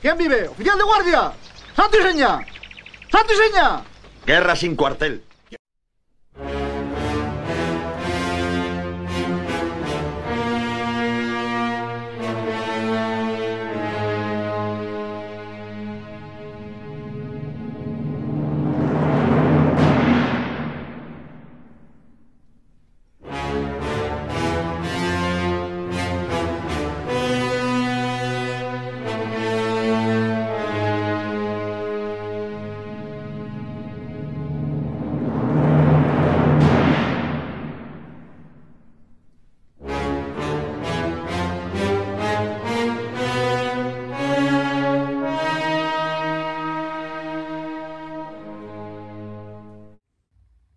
¿Quién vive? ¡Oficial de guardia! ¡Santo y seña! ¡Santo y seña! Guerra sin cuartel.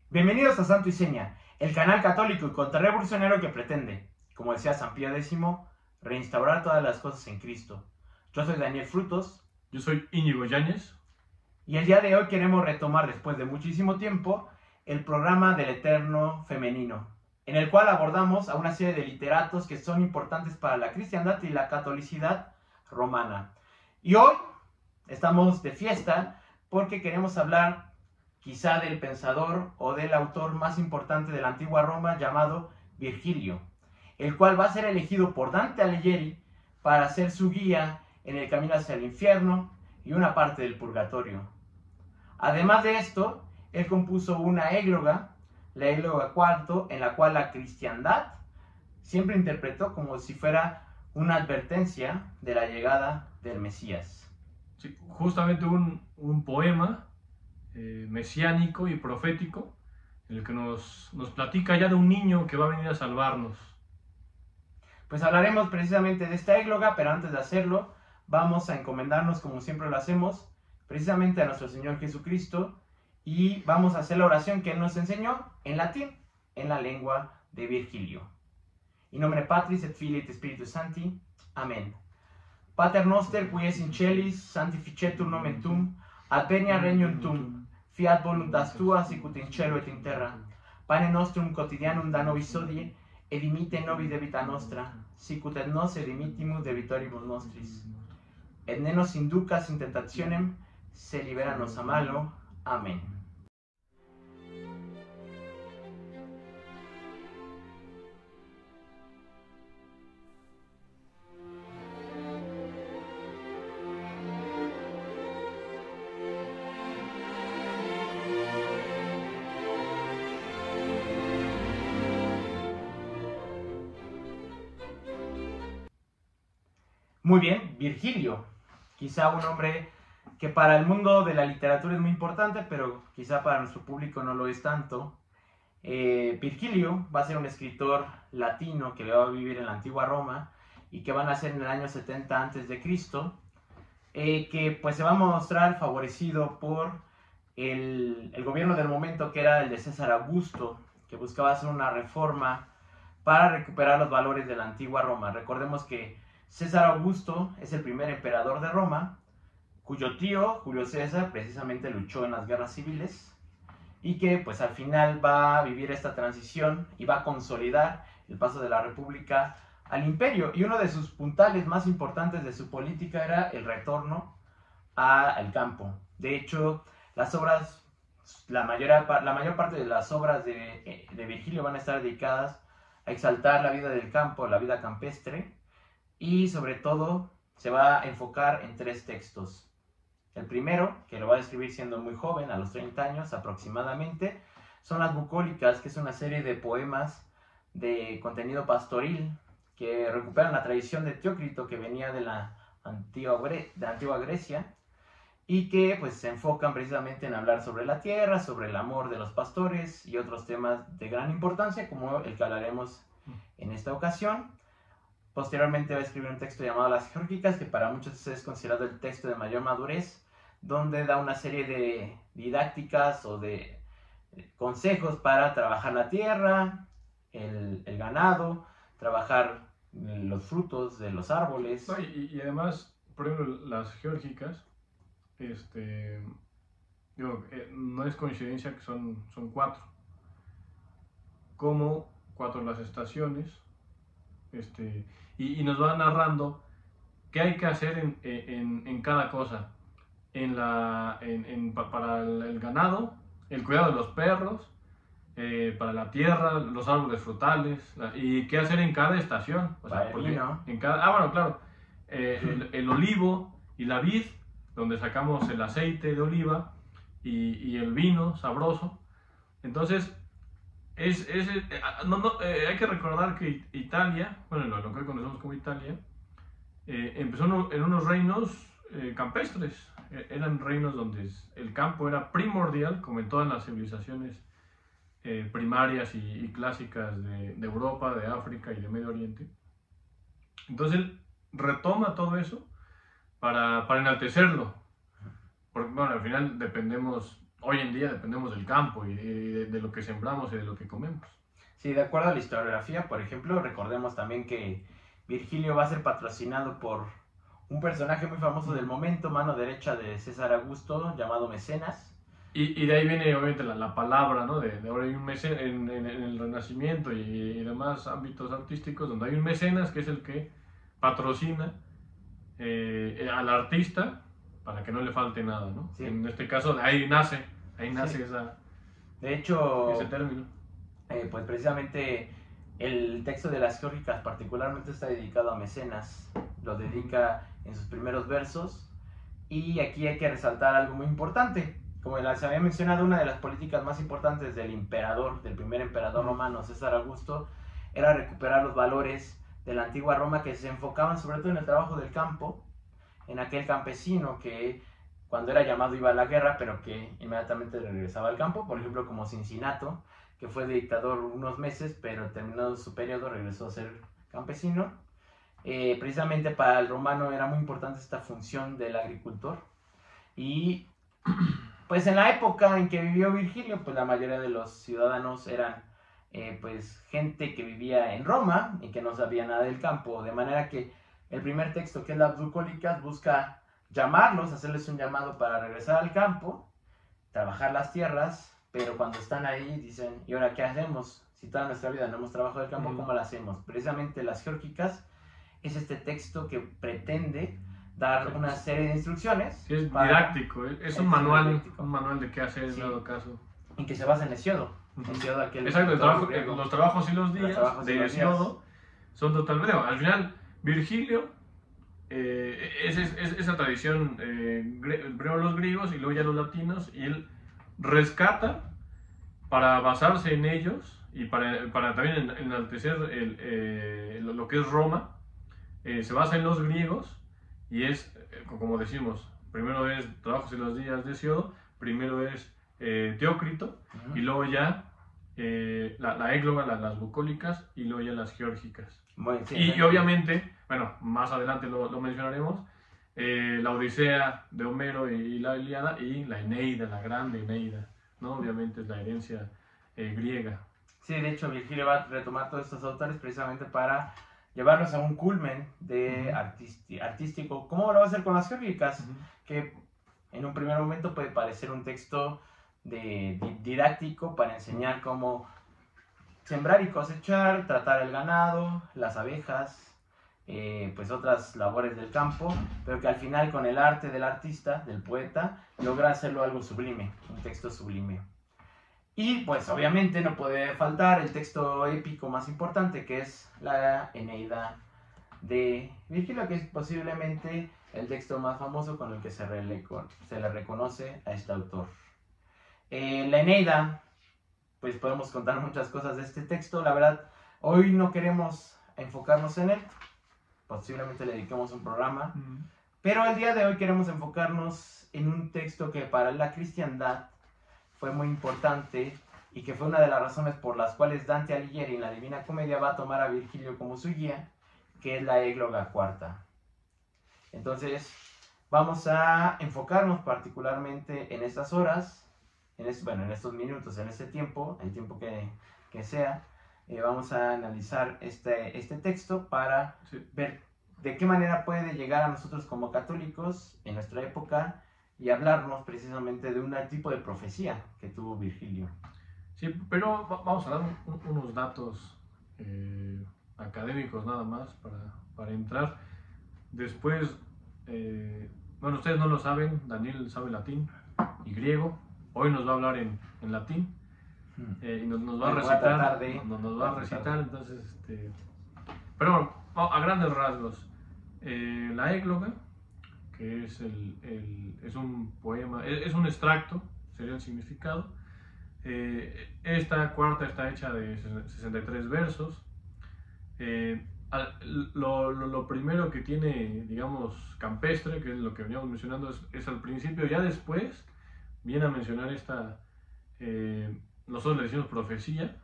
Bienvenidos a Santo y Seña, el canal católico y contrarrevolucionario que pretende, como decía San Pío X, reinstaurar todas las cosas en Cristo. Yo soy Daniel Frutos. Yo soy Íñigo Yáñez. Y el día de hoy queremos retomar, después de muchísimo tiempo, el programa del Eterno Femenino, en el cual abordamos a una serie de literatos que son importantes para la cristiandad y la catolicidad romana. Y hoy estamos de fiesta porque queremos hablar quizá del pensador o del autor más importante de la antigua Roma, llamado Virgilio, el cual va a ser elegido por Dante Alighieri para ser su guía en el camino hacia el infierno y una parte del purgatorio. Además de esto, él compuso una égloga, la égloga cuarto, en la cual la cristiandad siempre interpretó como si fuera una advertencia de la llegada del Mesías. Sí, justamente un poema mesiánico y profético, en el que nos platica ya de un niño que va a venir a salvarnos. Pues hablaremos precisamente de esta égloga, pero antes de hacerlo, vamos a encomendarnos, como siempre lo hacemos, precisamente a nuestro Señor Jesucristo, y vamos a hacer la oración que Él nos enseñó en latín, en la lengua de Virgilio. In nomine Patris et Filii et Spiritus Sancti. Amén. Pater noster, qui es in celis, sanctificetur nomen tuum, adveniat regnum tuum, fiat voluntas tua sicut in cielo et in terra. Pane nostrum quotidianum da nobis hodie, et dimitte nobis debita nostra, sicut et nos dimittimus debitoribus nostris. Et ne nos inducas in tentationem, se libera nos a malo. Amén. Muy bien, Virgilio, quizá un hombre que para el mundo de la literatura es muy importante, pero quizá para nuestro público no lo es tanto. Virgilio va a ser un escritor latino que va a vivir en la antigua Roma y que va a nacer en el año 70 a.C., que pues se va a mostrar favorecido por el gobierno del momento, que era el de César Augusto, que buscaba hacer una reforma para recuperar los valores de la antigua Roma. Recordemos que César Augusto es el primer emperador de Roma, cuyo tío, Julio César, precisamente luchó en las guerras civiles y que pues al final va a vivir esta transición y va a consolidar el paso de la república al imperio. Y uno de sus puntales más importantes de su política era el retorno al campo. De hecho, las obras, la mayor parte de las obras de Virgilio van a estar dedicadas a exaltar la vida del campo, la vida campestre, y sobre todo se va a enfocar en 3 textos. El primero, que lo va a escribir siendo muy joven, a los 30 años aproximadamente, son las Bucólicas, que es una serie de poemas de contenido pastoril que recuperan la tradición de Teócrito, que venía de la antigua Grecia, y que pues se enfocan precisamente en hablar sobre la tierra, sobre el amor de los pastores y otros temas de gran importancia, como el que hablaremos en esta ocasión. Posteriormente va a escribir un texto llamado Las Geórgicas, que para muchos es considerado el texto de mayor madurez, donde da una serie de didácticas o de consejos para trabajar la tierra, el ganado, trabajar los frutos de los árboles. No, y además, por ejemplo, las Geórgicas, no es coincidencia que son 4. Como 4 las estaciones, y nos va narrando qué hay que hacer en cada cosa. Para el ganado, el cuidado de los perros, para la tierra, los árboles frutales, y qué hacer en cada estación. O sea, Para el porque vino. bueno, claro, el olivo y la vid, donde sacamos el aceite de oliva y el vino sabroso. Entonces, hay que recordar que Italia, bueno, lo que hoy conocemos como Italia, empezó en unos reinos campestres. Eran reinos donde el campo era primordial, como en todas las civilizaciones primarias y clásicas de Europa, de África y de Medio Oriente. Entonces él retoma todo eso para enaltecerlo. Porque, bueno, al final hoy en día dependemos del campo y de lo que sembramos y de lo que comemos. Sí, de acuerdo a la historiografía, por ejemplo, recordemos también que Virgilio va a ser patrocinado por un personaje muy famoso del momento, mano derecha de César Augusto, llamado Mecenas. Y de ahí viene obviamente la palabra, ¿no? De ahora hay un mecenas en el Renacimiento y demás ámbitos artísticos, donde hay un mecenas que es el que patrocina al artista para que no le falte nada, ¿no? Sí. En este caso, ahí nace Sí. esa, De hecho, ese término. pues precisamente el texto de las Geórgicas particularmente está dedicado a Mecenas, lo dedica en sus primeros versos, y aquí hay que resaltar algo muy importante. Como les había mencionado, una de las políticas más importantes del primer emperador romano, César Augusto, era recuperar los valores de la antigua Roma que se enfocaban sobre todo en el trabajo del campo, en aquel campesino que cuando era llamado iba a la guerra, pero que inmediatamente regresaba al campo, por ejemplo como Cincinato, que fue dictador unos meses, pero terminado su periodo regresó a ser campesino. Precisamente para el romano era muy importante esta función del agricultor, y pues en la época en que vivió Virgilio, pues la mayoría de los ciudadanos eran pues gente que vivía en Roma y que no sabía nada del campo, de manera que el primer texto, que es las Bucólicas, busca llamarlos, hacerles un llamado para regresar al campo, trabajar las tierras, pero cuando están ahí dicen, ¿y ahora qué hacemos? Si toda nuestra vida no hemos trabajado el campo, ¿cómo lo hacemos? Precisamente las Geórgicas es este texto que pretende dar una serie de instrucciones. Sí, es didáctico, es un manual, didáctico. un manual de qué hacer en Sí. dado caso. En que se basa en Hesiodo. Hesiodo, aquel Exacto, griego. los trabajos y los días de Hesiodo son totalmente. Bueno, al final, Virgilio, esa tradición, primero los griegos y luego ya los latinos, y él rescata para basarse en ellos y para también enaltecer lo que es Roma. Se basa en los griegos y es, como decimos, primero es Trabajos y los días de Hesiodo, primero es Teócrito, y luego ya la égloga, las bucólicas, y luego ya las geórgicas. Bueno, sí, Y obviamente, bueno, más adelante lo mencionaremos, la Odisea de Homero y la Ilíada, y la Eneida, la grande Eneida, ¿no? Obviamente es la herencia griega. Sí, de hecho Virgilio va a retomar todos estos autores precisamente para llevarlos a un culmen de artístico. ¿Cómo lo va a hacer con las Geórgicas? Que en un primer momento puede parecer un texto didáctico para enseñar cómo sembrar y cosechar, tratar el ganado, las abejas, pues otras labores del campo, pero que al final con el arte del artista, del poeta, logra hacerlo algo sublime, un texto sublime. Y pues obviamente no puede faltar el texto épico más importante, que es la Eneida de Virgilio, que es posiblemente el texto más famoso con el que se le reconoce a este autor. La Eneida, pues podemos contar muchas cosas de este texto. La verdad, hoy no queremos enfocarnos en él, posiblemente le dediquemos un programa, pero el día de hoy queremos enfocarnos en un texto que para la cristiandad fue muy importante y que fue una de las razones por las cuales Dante Alighieri en la Divina Comedia va a tomar a Virgilio como su guía, que es la égloga cuarta. Entonces vamos a enfocarnos particularmente en estas horas, en estos minutos, en este tiempo, el tiempo que sea. Vamos a analizar este texto para ver de qué manera puede llegar a nosotros como católicos en nuestra época y hablarnos precisamente de un tipo de profecía que tuvo Virgilio. Sí, pero vamos a dar unos datos académicos nada más para entrar. Después, bueno, ustedes no lo saben, Daniel sabe latín y griego. Hoy nos va a hablar en latín y nos va a recitar. Nos va a recitar, entonces, pero bueno, a grandes rasgos, la égloga, que es, es un poema, es un extracto, sería el significado. Esta cuarta está hecha de 63 versos. Lo primero que tiene, digamos, campestre, que es lo que veníamos mencionando, es al principio. Ya después viene a mencionar esta, nosotros le decimos profecía,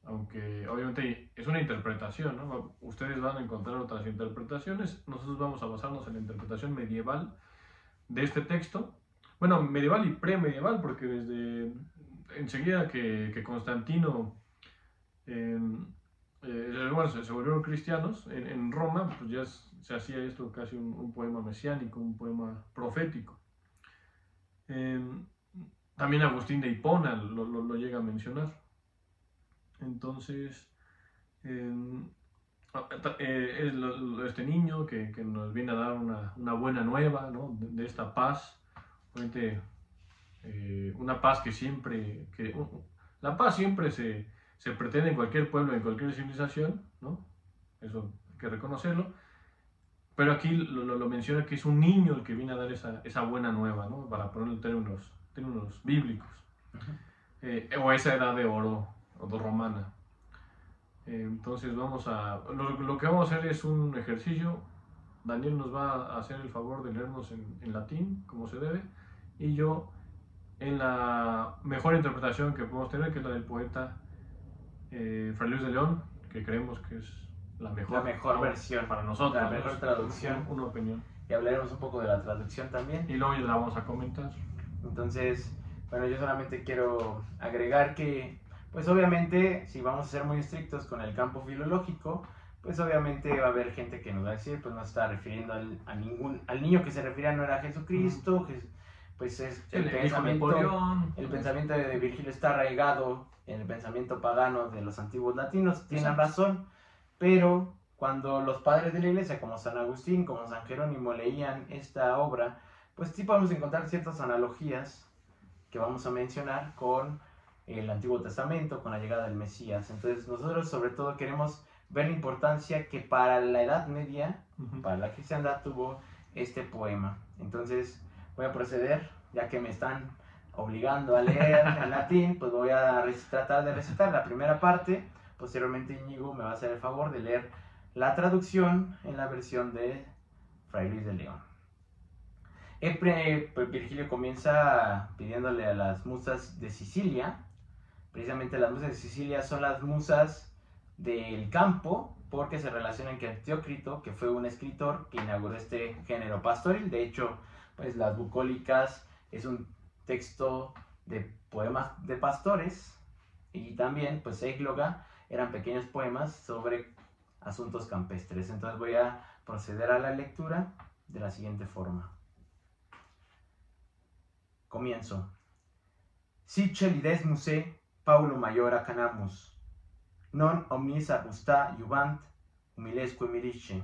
aunque obviamente es una interpretación, ¿no? Ustedes van a encontrar otras interpretaciones, nosotros vamos a basarnos en la interpretación medieval de este texto. Bueno, medieval y premedieval, porque desde enseguida que Constantino bueno, se volvieron cristianos en Roma, pues ya se hacía esto casi un poema mesiánico, un poema profético. También Agustín de Hipona lo llega a mencionar. Entonces, este niño que nos viene a dar una buena nueva, ¿no? de esta paz, obviamente, una paz que siempre, la paz siempre se pretende en cualquier pueblo, en cualquier civilización, ¿no? Eso hay que reconocerlo, pero aquí lo menciona que es un niño el que viene a dar esa buena nueva, ¿no? Para ponerlo en términos bíblicos, o esa edad de oro romana. Entonces vamos lo que vamos a hacer es un ejercicio. Daniel nos va a hacer el favor de leernos en latín, como se debe, y yo en la mejor interpretación que podemos tener, que es la del poeta Fray Luis de León, que creemos que es la mejor versión para nosotros, la mejor traducción. Una opinión. Y hablaremos un poco de la traducción también. Y luego la vamos a comentar. Entonces, bueno, yo solamente quiero agregar que, pues obviamente, si vamos a ser muy estrictos con el campo filológico, pues obviamente va a haber gente que nos va a decir, pues no se está refiriendo al niño que se refiere no era Jesucristo, que pues es el pensamiento de Virgilio está arraigado en el pensamiento pagano de los antiguos latinos. Tienen razón, pero cuando los padres de la iglesia, como San Agustín, como San Jerónimo, leían esta obra, pues sí podemos encontrar ciertas analogías que vamos a mencionar con el Antiguo Testamento, con la llegada del Mesías. Entonces nosotros sobre todo queremos ver la importancia que para la Edad Media, para la cristiandad, tuvo este poema. Entonces voy a proceder, ya que me están obligando a leer en latín, pues voy a tratar de recitar la primera parte. Posteriormente Íñigo me va a hacer el favor de leer la traducción en la versión de Fray Luis de León. Virgilio comienza pidiéndole a las musas de Sicilia. Precisamente las musas de Sicilia son las musas del campo, porque se relacionan con Teócrito, que fue un escritor que inauguró este género pastoril. De hecho, pues las bucólicas es un texto de poemas de pastores, y también pues égloga eran pequeños poemas sobre asuntos campestres. Entonces voy a proceder a la lectura de la siguiente forma. Comienzo. Sice lides muse Paulo majora canamus, non omnis arbusta juvant humilesque mirice,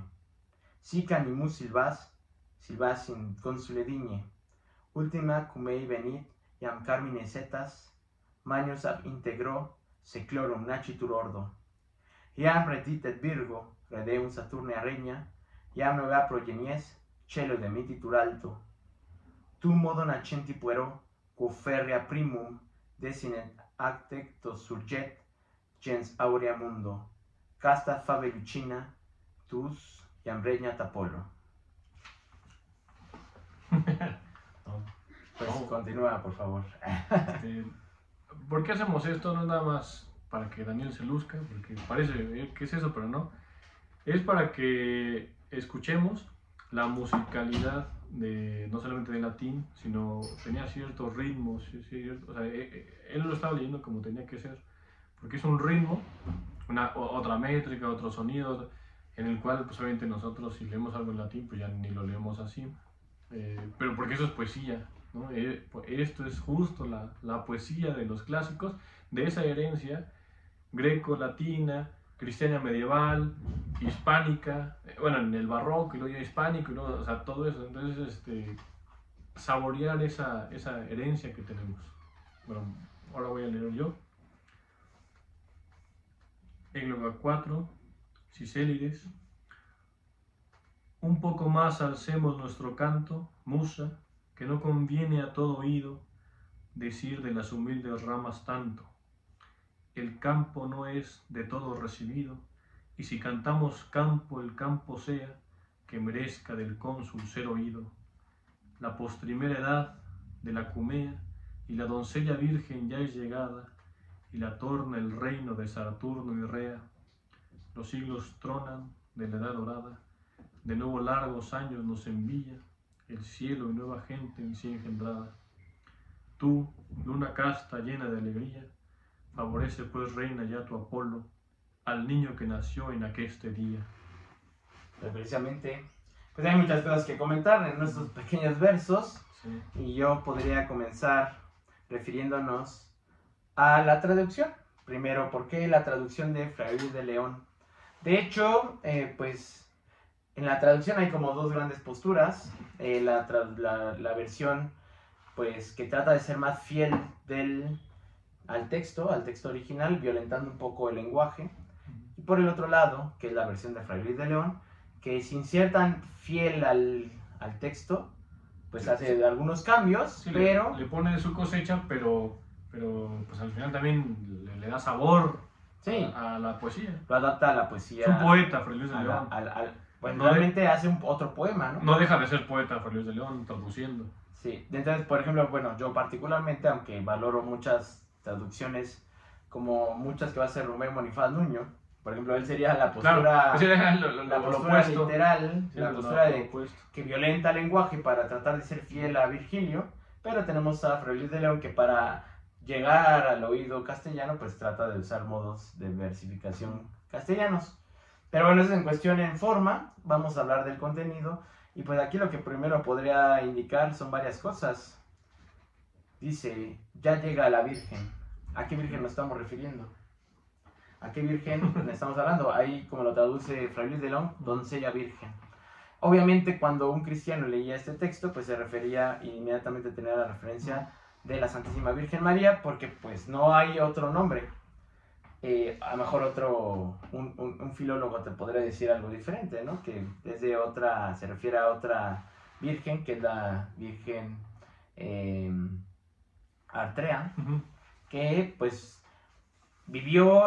sic animus silvas in consule digne, ultima cumei venit iam carmine setas, magnus ab integro seclorum nascitur ordo, iam redit et virgo redeum Saturnia regna, iam nova progenies cielo demititur alto, tu modo nascenti puero, quo ferrea primum desinet actecto surget gens aurea mundo, casta fave lucina, tus iam regna Apollo. Pues continúa, por favor. ¿Por qué hacemos esto? No es nada más para que Daniel se luzca, porque parece que es eso, pero no. Es para que escuchemos la musicalidad no solamente de latín, sino tenía ciertos ritmos, o sea, él lo estaba leyendo como tenía que ser, porque es un ritmo, otra métrica, otro sonido, en el cual pues obviamente nosotros si leemos algo en latín pues ya ni lo leemos así, pero porque eso es poesía, ¿no? Esto es justo la poesía de los clásicos, de esa herencia greco-latina, cristiana medieval, hispánica, bueno, en el barroco y luego ya hispánico, y luego, o sea, todo eso. Entonces, saborear esa herencia que tenemos. Bueno, ahora voy a leer yo. Égloga 4, Cisélides. Un poco más alcemos nuestro canto, musa, que no conviene a todo oído decir de las humildes ramas tanto. El campo no es de todo recibido, y si cantamos campo, el campo sea, que merezca del cónsul ser oído. La postrimera edad de la Cumea, y la doncella virgen ya es llegada, y la torna el reino de Saturno y Rea. Los siglos tronan de la edad dorada, de nuevo largos años nos envía el cielo y nueva gente en sí engendrada. Tú, luna casta llena de alegría, favorece pues reina ya tu Apolo, al niño que nació en aqueste día. Pues precisamente, pues hay muchas cosas que comentar en nuestros pequeños versos, Sí. y yo podría comenzar refiriéndonos a la traducción. Primero, ¿por qué la traducción de Fray Luis de León? De hecho, pues en la traducción hay como dos grandes posturas. La versión pues que trata de ser más fiel al texto original, violentando un poco el lenguaje. Y por el otro lado, que es la versión de Fray Luis de León, que sin ser tan fiel al texto, pues hace algunos cambios, Sí, pero... le pone su cosecha, pero pues al final también le da sabor Sí, a la poesía. lo adapta a la poesía. Es un poeta, Fray Luis de a León. pues No realmente hace otro poema, ¿no? No deja de ser poeta, Fray Luis de León, traduciendo. Sí, entonces, por ejemplo, bueno, yo particularmente, aunque valoro muchas traducciones, como muchas que va a hacer Rubén Bonifaz Nuño, por ejemplo, él sería la postura, Claro, ese era la lo postura opuesto. literal, Sí, la lo postura de opuesto. que violenta el lenguaje para tratar de ser fiel a Virgilio, pero tenemos a Fray Luis de León que para llegar al oído castellano, pues trata de usar modos de versificación castellanos. Pero bueno, eso es en cuestión en forma, vamos a hablar del contenido, y pues aquí lo que primero podría indicar son varias cosas. Dice, ya llega la Virgen. ¿A qué Virgen nos estamos refiriendo? ¿A qué Virgen le estamos hablando? Ahí, como lo traduce Fray Luis de León, doncella virgen. Obviamente, cuando un cristiano leía este texto, pues se refería inmediatamente tenía la referencia de la Santísima Virgen María, porque pues no hay otro nombre. A lo mejor un filólogo te podría decir algo diferente, ¿no? Que es de otra, se refiere a otra virgen, que es la Virgen Artrea, que pues vivió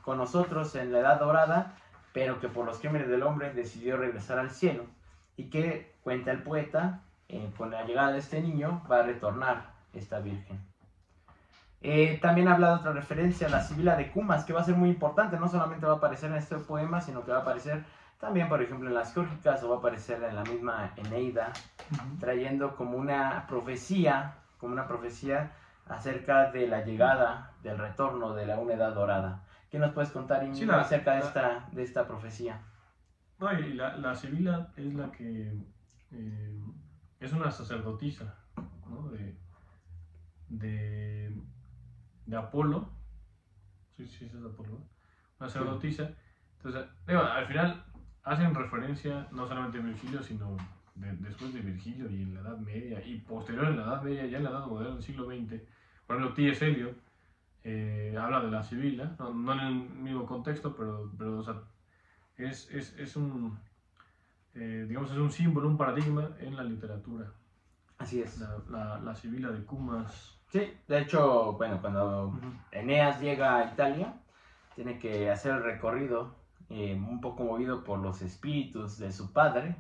con nosotros en la Edad Dorada, pero que por los crímenes del hombre decidió regresar al cielo, y que, cuenta el poeta, con la llegada de este niño va a retornar esta virgen. También habla de otra referencia, la Sibila de Cumas, que va a ser muy importante, no solamente va a aparecer en este poema, sino que va a aparecer también, por ejemplo, en las crónicas, o va a aparecer en la misma Eneida, trayendo como una profecía acerca de la llegada, del retorno de una edad dorada. ¿Qué nos puedes contar, Íñigo, acerca de esta profecía? No, y la Sibila es la que es una sacerdotisa, ¿no? de Apolo. Sí, es Apolo. Una sacerdotisa. Entonces, al final hacen referencia no solamente a Virgilio, sino después de Virgilio y en la Edad Media y posterior en la Edad Media, ya en la Edad Moderna del siglo XX. Por ejemplo, T.S. Eliot habla de la Sibila, no en el mismo contexto, pero o sea, es un digamos, es un símbolo, un paradigma en la literatura. Así es. La Sibila de Cumas. Sí, de hecho, bueno, cuando Eneas llega a Italia, tiene que hacer el recorrido un poco movido por los espíritus de su padre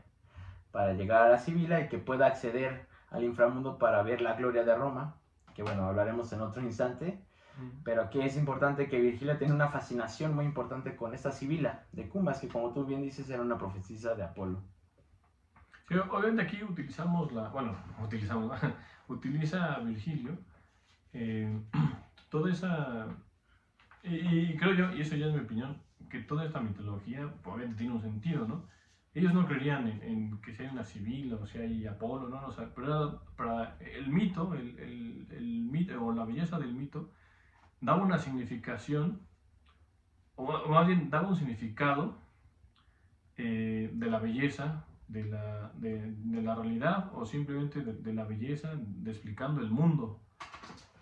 para llegar a la Sibila y que pueda acceder al inframundo para ver la gloria de Roma, que bueno, hablaremos en otro instante. Pero aquí es importante que Virgilio tiene una fascinación muy importante con esta Sibila de Cumas, que como tú bien dices era una profetisa de Apolo. Sí, obviamente aquí utilizamos utiliza Virgilio toda esa, y creo yo, y eso ya es mi opinión, que toda esta mitología obviamente tiene un sentido, ¿no? Ellos no creerían en que si hay una Sibila o si hay Apolo, no, o sea, pero para el mito, el mito o la belleza del mito, daba una significación o más bien daba un significado de la belleza, de la realidad, o simplemente de la belleza, de explicando el mundo.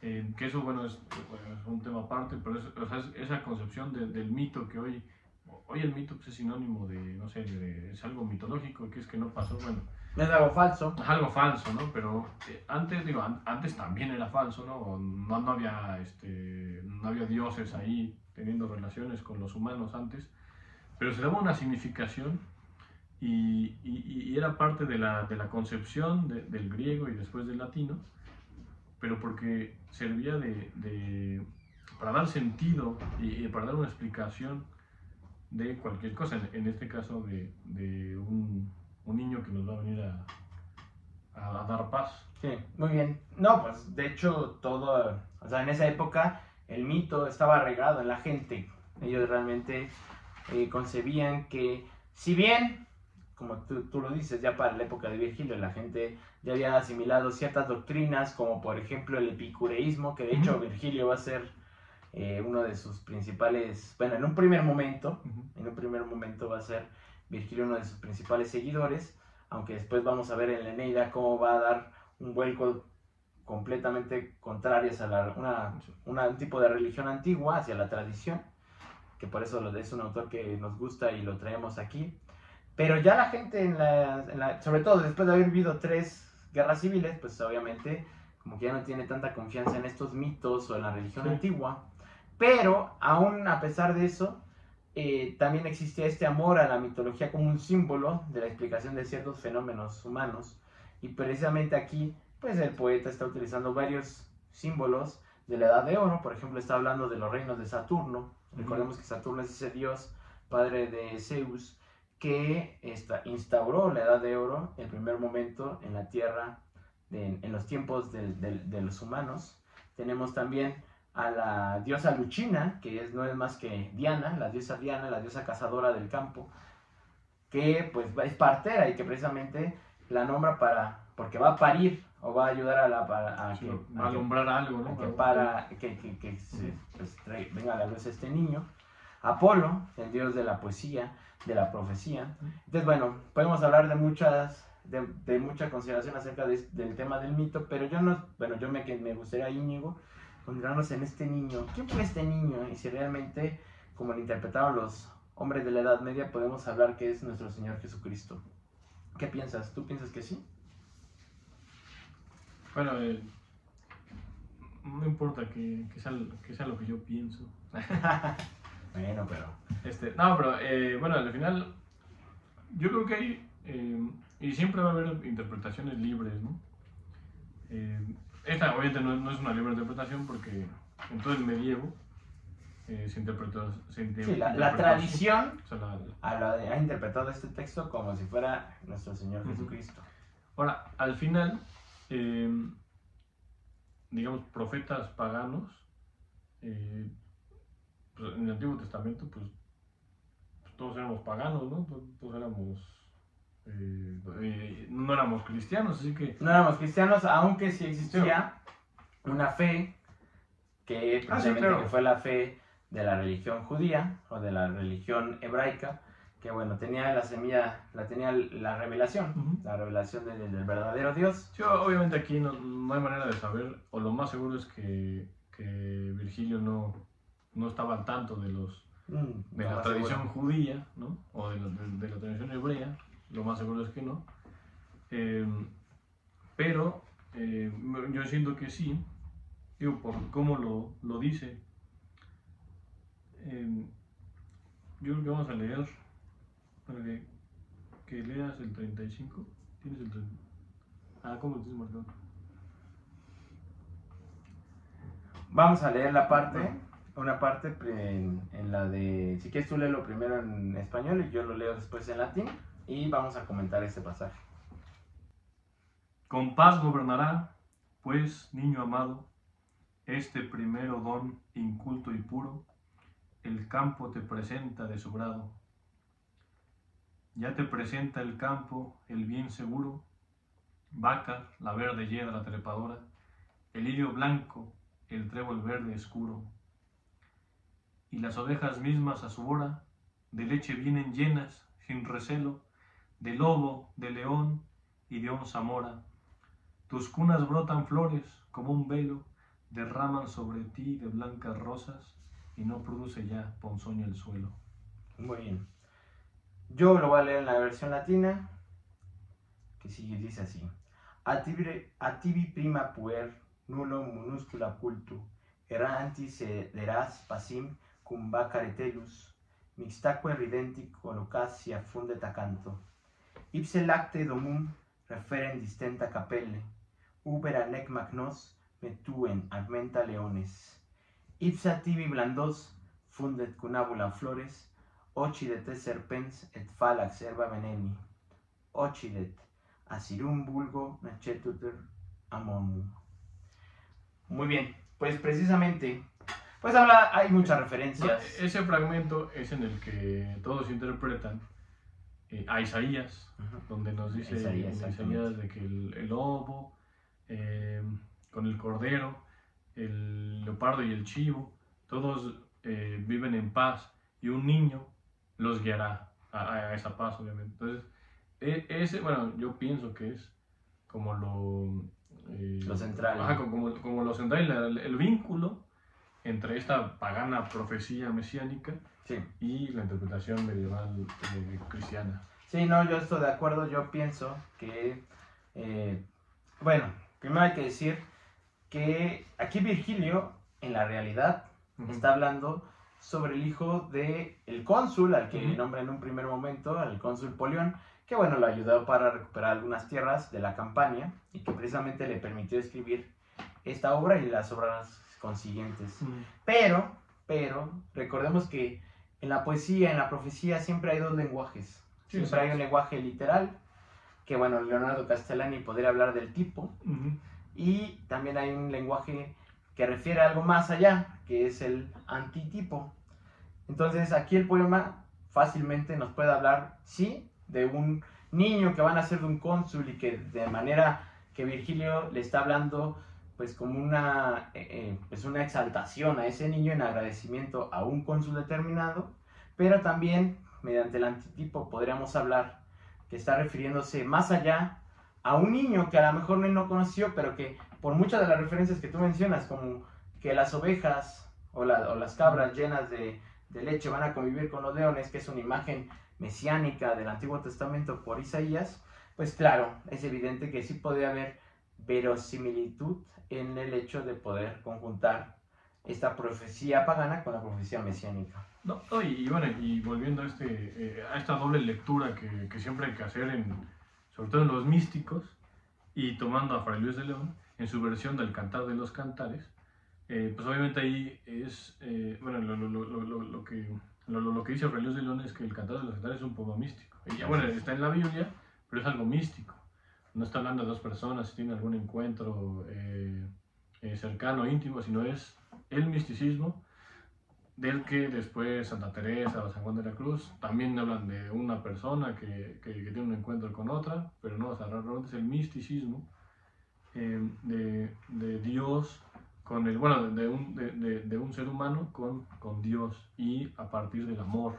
Que eso, bueno, es un tema aparte, pero o sea, esa concepción del mito que hoy el mito pues, es sinónimo de, no sé, es algo mitológico, que es que no pasó, bueno. Es algo falso. Es algo falso, ¿no? Pero antes también era falso, ¿no? No había dioses ahí teniendo relaciones con los humanos antes, pero se daba una significación y era parte de la concepción del griego y después del latino, pero porque servía para dar sentido y para dar una explicación de cualquier cosa, en este caso de un niño que nos va a venir a dar paz. Sí, muy bien. No, pues de hecho todo, o sea, en esa época el mito estaba arraigado en la gente. Ellos realmente concebían que, si bien, como tú lo dices, ya para la época de Virgilio la gente ya había asimilado ciertas doctrinas, como por ejemplo el epicureísmo, que de hecho Virgilio va a ser uno de sus principales, bueno, en un primer momento va a ser Virgilio uno de sus principales seguidores, aunque después vamos a ver en la Eneida cómo va a dar un vuelco completamente contrario hacia un tipo de religión antigua, hacia la tradición, que por eso es un autor que nos gusta y lo traemos aquí. Pero ya la gente, sobre todo después de haber vivido 3 guerras civiles, pues obviamente como que ya no tiene tanta confianza en estos mitos o en la religión antigua. Pero aún a pesar de eso, también existía este amor a la mitología como un símbolo de la explicación de ciertos fenómenos humanos. Y precisamente aquí, pues el poeta está utilizando varios símbolos de la Edad de Oro. Por ejemplo, está hablando de los reinos de Saturno. Recordemos que Saturno es ese dios, padre de Zeus, que instauró la Edad de Oro, el primer momento en la Tierra, en los tiempos de los humanos. Tenemos también a la diosa Luchina, que no es más que Diana, la diosa cazadora del campo, que pues es partera y que precisamente la nombra porque va a parir o va a ayudar a alumbrar algo, ¿no? Venga a la luz este niño. Apolo, el dios de la poesía, de la profecía. Entonces, bueno, podemos hablar de mucha consideración acerca del tema del mito, pero me gustaría, Íñigo, concentrarnos en este niño. ¿Quién fue este niño? Y si realmente, como lo interpretaron los hombres de la Edad Media, podemos hablar que es nuestro Señor Jesucristo. ¿Qué piensas? ¿Tú piensas que sí? Bueno, no importa que sea lo que yo pienso. Bueno, pero... bueno, al final, yo creo que hay, y siempre va a haber interpretaciones libres, ¿no? Esta obviamente no es una libre interpretación porque en todo el medievo se interpretó... la tradición o sea, ha interpretado este texto como si fuera nuestro Señor Jesucristo. Ahora, al final, digamos, profetas paganos, pues, en el Antiguo Testamento, pues todos éramos paganos, ¿no? Todos éramos... no éramos cristianos, así que... No éramos cristianos, aunque sí existía una fe que precisamente que fue la fe de la religión judía o de la religión hebraica, que bueno, tenía la semilla, tenía la revelación, la revelación del verdadero Dios. Sí, obviamente aquí no hay manera de saber, o lo más seguro es que Virgilio no estaba al tanto de la tradición judía, ¿no? O de la tradición hebrea, lo más seguro es que no. Pero yo siento que sí, digo, por cómo lo dice. Yo creo que vamos a leer, para que leas el 35. ¿Tienes el 35? ¿Cómo lo tienes marcado? Vamos a leer una parte en la de... Si quieres tú léelo primero en español y yo lo leo después en latín y vamos a comentar este pasaje. Con paz gobernará, pues, niño amado, este primero don inculto y puro, el campo te presenta de su grado. Ya te presenta el campo el bien seguro, vaca, la verde yedra trepadora, el lirio blanco, el trébol verde escuro. y las ovejas mismas a su hora de leche vienen llenas, sin recelo, de lobo, de león y de onza mora. Tus cunas brotan flores como un velo, derraman sobre ti de blancas rosas y no produce ya ponzoña el suelo. Muy bien. Yo lo voy a leer en la versión latina, que sigue, dice así. A tibi prima puer, nullo minuscula cultu, errantis sederas pacim cum bacaretelus, mixtaque ridenti colocasia fundet acanto. Ipse lacte domum referen distenta capelle, ubera nec magnos metuen agmenta leones. Ipsa tibi blandos fundet cunabula flores, occidet serpens et phalanx herba veneni. Occidet asirum vulgo nacetuter amomum. Muy bien, pues precisamente, pues habla, hay muchas referencias. Ese fragmento es en el que todos interpretan a Isaías, donde nos dice Isaías de que el lobo, con el cordero, el leopardo y el chivo, todos viven en paz y un niño los guiará a esa paz, obviamente. Entonces, bueno, yo pienso que es como lo central. Ajá, como lo central, el vínculo entre esta pagana profecía mesiánica, sí, y la interpretación medieval cristiana. Sí, no, yo estoy de acuerdo. Yo pienso que, bueno, primero hay que decir que aquí Virgilio, en la realidad, está hablando sobre el hijo del cónsul, al que nombra en un primer momento, al cónsul Polión, que bueno, lo ayudó para recuperar algunas tierras de la Campania y que precisamente le permitió escribir esta obra y las obras consiguientes. Pero, recordemos que en la poesía, en la profecía, siempre hay dos lenguajes. Sí, siempre hay un lenguaje literal, que bueno, Leonardo Castellani podría hablar del tipo, y también hay un lenguaje que refiere a algo más allá, que es el antitipo. Entonces aquí el poema fácilmente nos puede hablar, sí, de un niño que van a ser de un cónsul y que de manera que Virgilio le está hablando pues como una exaltación a ese niño en agradecimiento a un cónsul determinado, pero también mediante el antitipo podríamos hablar que está refiriéndose más allá a un niño que a lo mejor él no conoció, pero que por muchas de las referencias que tú mencionas, como que las ovejas o las cabras llenas de leche van a convivir con los leones, que es una imagen mesiánica del Antiguo Testamento por Isaías, pues claro, es evidente que sí podría haber verosimilitud en el hecho de poder conjuntar esta profecía pagana con la profecía mesiánica. No, y bueno, y volviendo a esta doble lectura que siempre hay que hacer, sobre todo en los místicos, y tomando a Fray Luis de León en su versión del Cantar de los Cantares, pues obviamente ahí es, bueno, lo que dice Fray Luis de León es que el Cantar de los Cantares es un poema místico. Y bueno, está en la Biblia, pero es algo místico. No está hablando de dos personas si tienen algún encuentro cercano, íntimo, sino es el misticismo del que después Santa Teresa o San Juan de la Cruz también hablan de una persona que tiene un encuentro con otra, pero no, o sea, realmente es el misticismo de Dios con el, bueno, de un ser humano con Dios y a partir del amor,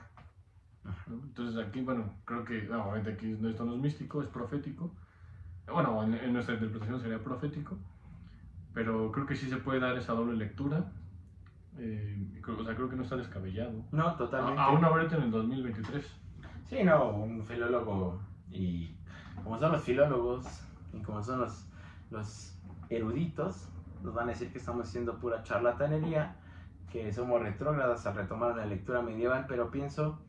¿no? Entonces aquí, bueno, creo que, obviamente aquí esto no es místico, es profético. Bueno, en nuestra interpretación sería profético, pero creo que sí se puede dar esa doble lectura. O sea, creo que no está descabellado. No, totalmente. Aún ahorita en el 2023. Sí, no, un filólogo, y como son los filólogos y como son los eruditos, nos van a decir que estamos haciendo pura charlatanería, que somos retrógradas al retomar una lectura medieval, pero pienso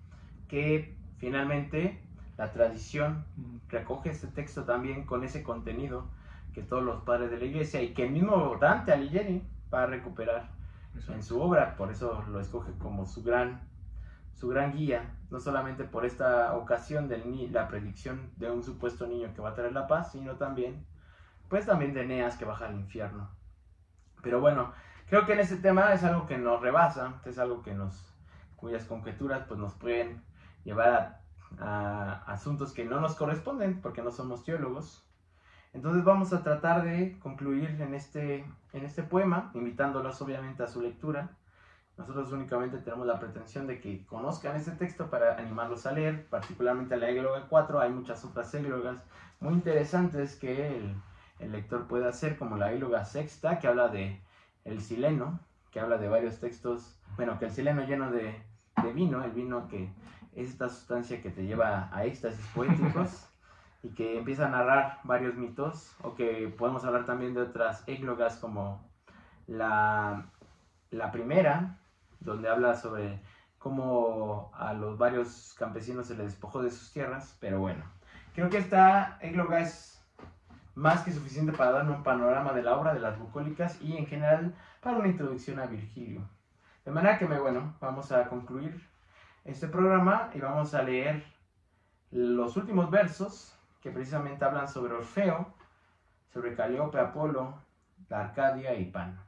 que finalmente la tradición recoge este texto también con ese contenido que todos los padres de la iglesia y que el mismo Dante Alighieri va a recuperar. Exacto. En su obra, por eso lo escoge como su gran guía, no solamente por esta ocasión de la predicción de un supuesto niño que va a traer la paz, sino también, pues también de Eneas que baja al infierno. Pero bueno, creo que en este tema es algo que nos rebasa, es algo que cuyas conjeturas pues nos pueden llevar a asuntos que no nos corresponden porque no somos teólogos. Entonces vamos a tratar de concluir en este poema, invitándolos obviamente a su lectura. Nosotros únicamente tenemos la pretensión de que conozcan este texto para animarlos a leer, particularmente la égloga 4. Hay muchas otras églogas muy interesantes que el lector puede hacer, como la égloga sexta, que habla de el sileno, que habla de varios textos, bueno, que el sileno lleno de vino, el vino que es esta sustancia que te lleva a éxtasis poéticos y que empieza a narrar varios mitos, o que podemos hablar también de otras églogas como la primera, donde habla sobre cómo a los varios campesinos se les despojó de sus tierras. Pero bueno, creo que esta égloga es más que suficiente para dar un panorama de la obra de las bucólicas y en general para una introducción a Virgilio. De manera que, bueno, vamos a concluir este programa y vamos a leer los últimos versos que precisamente hablan sobre Orfeo, sobre Calíope, Apolo, la Arcadia y Pan.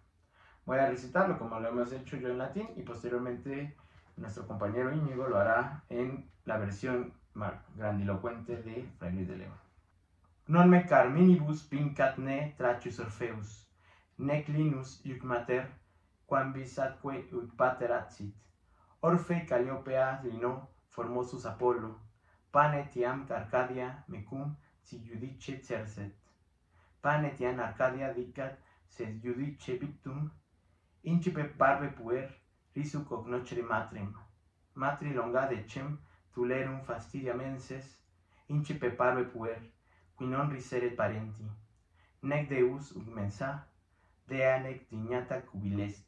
Voy a recitarlo como lo hemos hecho yo en latín y posteriormente nuestro compañero Íñigo lo hará en la versión grandilocuente de Fray Luis de León. Non me carminibus vincat ne tracius Orfeus, nec Linus iuc mater, quam bis atque ut pater atsit. Orfe Caliopea lino formosus Apollo, pane tiam Arcadia mecum si judice cerset. Pane tiam Arcadia dicat sed judice victum, incipe parve puer risu cognoscere matrem. Matri longa decem tulerum fastidia menses, incipe parve puer, qui non riseret parenti. Nec Deus ut mensa, dea nec dignata cubilest.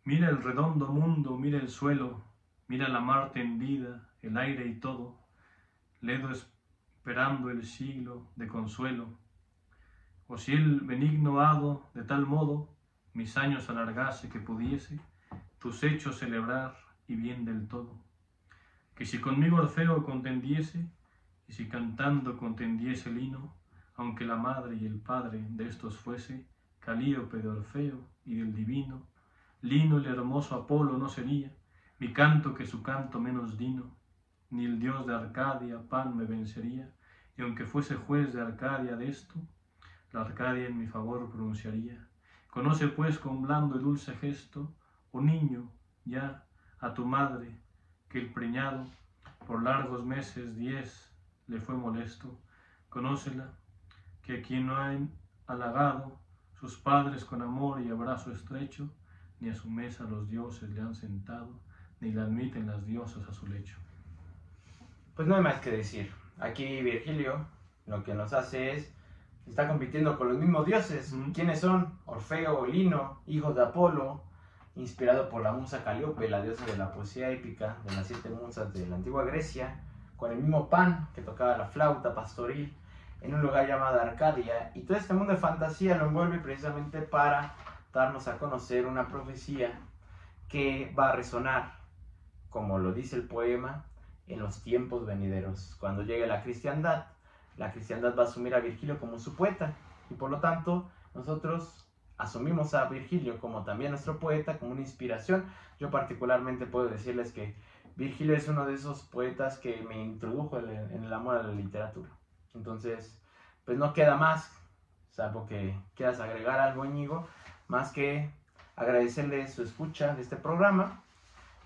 Mira el redondo mundo, mira el suelo, mira la mar tendida, el aire y todo, ledo esperando el siglo de consuelo. O si el benigno hado de tal modo mis años alargase que pudiese tus hechos celebrar y bien del todo. Que si conmigo Orfeo contendiese, y si cantando contendiese Lino, aunque la madre y el padre de estos fuese Calíope de Orfeo y del divino, Lino el hermoso Apolo no sería, mi canto que su canto menos dino, ni el dios de Arcadia, Pan, me vencería, y aunque fuese juez de Arcadia de esto, la Arcadia en mi favor pronunciaría. Conoce pues con blando y dulce gesto, oh niño, ya a tu madre, que el preñado por largos meses 10 le fue molesto. Conócela, que a quien no han halagado sus padres con amor y abrazo estrecho, ni a su mesa los dioses le han sentado, ni la admiten las diosas a su lecho. Pues no hay más que decir. Aquí Virgilio lo que nos hace es, está compitiendo con los mismos dioses. ¿Quiénes son? Orfeo, Lino, hijos de Apolo, inspirado por la musa Calíope, la diosa de la poesía épica, de las 7 musas de la antigua Grecia, con el mismo Pan, que tocaba la flauta pastoril, en un lugar llamado Arcadia. Y todo este mundo de fantasía lo envuelve precisamente para darnos a conocer una profecía que va a resonar, como lo dice el poema, en los tiempos venideros. Cuando llegue la cristiandad va a asumir a Virgilio como su poeta, y por lo tanto nosotros asumimos a Virgilio como también nuestro poeta, como una inspiración. Yo particularmente puedo decirles que Virgilio es uno de esos poetas que me introdujo en el amor a la literatura. Entonces, pues no queda más, salvo que quieras agregar algo, Íñigo, más que agradecerles su escucha de este programa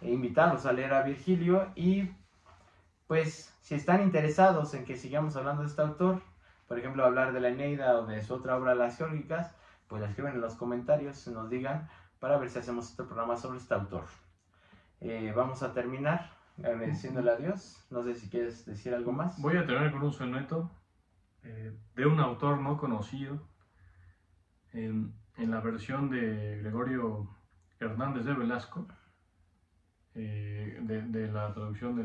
e invitarlos a leer a Virgilio. Y pues si están interesados en que sigamos hablando de este autor, por ejemplo hablar de la Eneida o de su otra obra, Las Geórgicas, pues la escriben en los comentarios, nos digan, para ver si hacemos este programa sobre este autor. Vamos a terminar agradeciéndole a Dios. No sé si quieres decir algo más. Voy a terminar con un soneto de un autor no conocido, en la versión de Gregorio Hernández de Velasco, de la traducción de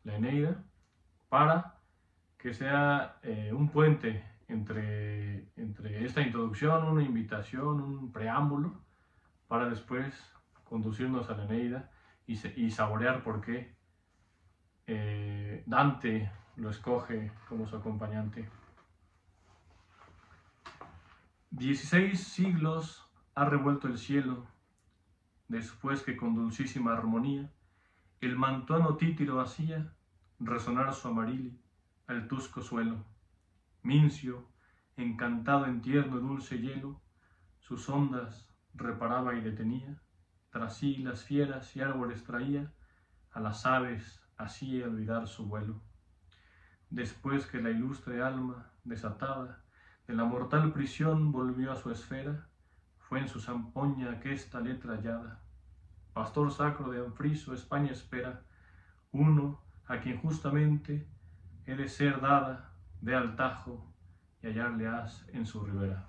la Eneida, para que sea un puente entre esta introducción, una invitación, un preámbulo, para después conducirnos a la Eneida y saborear por qué Dante lo escoge como su acompañante. 16 siglos ha revuelto el cielo, después que con dulcísima armonía el mantuano títiro hacía resonar su amarili al tusco suelo. Mincio, encantado en tierno y dulce hielo, sus ondas reparaba y detenía, tras sí las fieras y árboles traía, a las aves hacía olvidar su vuelo. Después que la ilustre alma, desatada de la mortal prisión, volvió a su esfera, fue en su zampoña aquesta letra hallada. Pastor sacro de Anfriso, España espera, uno a quien justamente he de ser dada de al Tajo y hallarle haz en su ribera.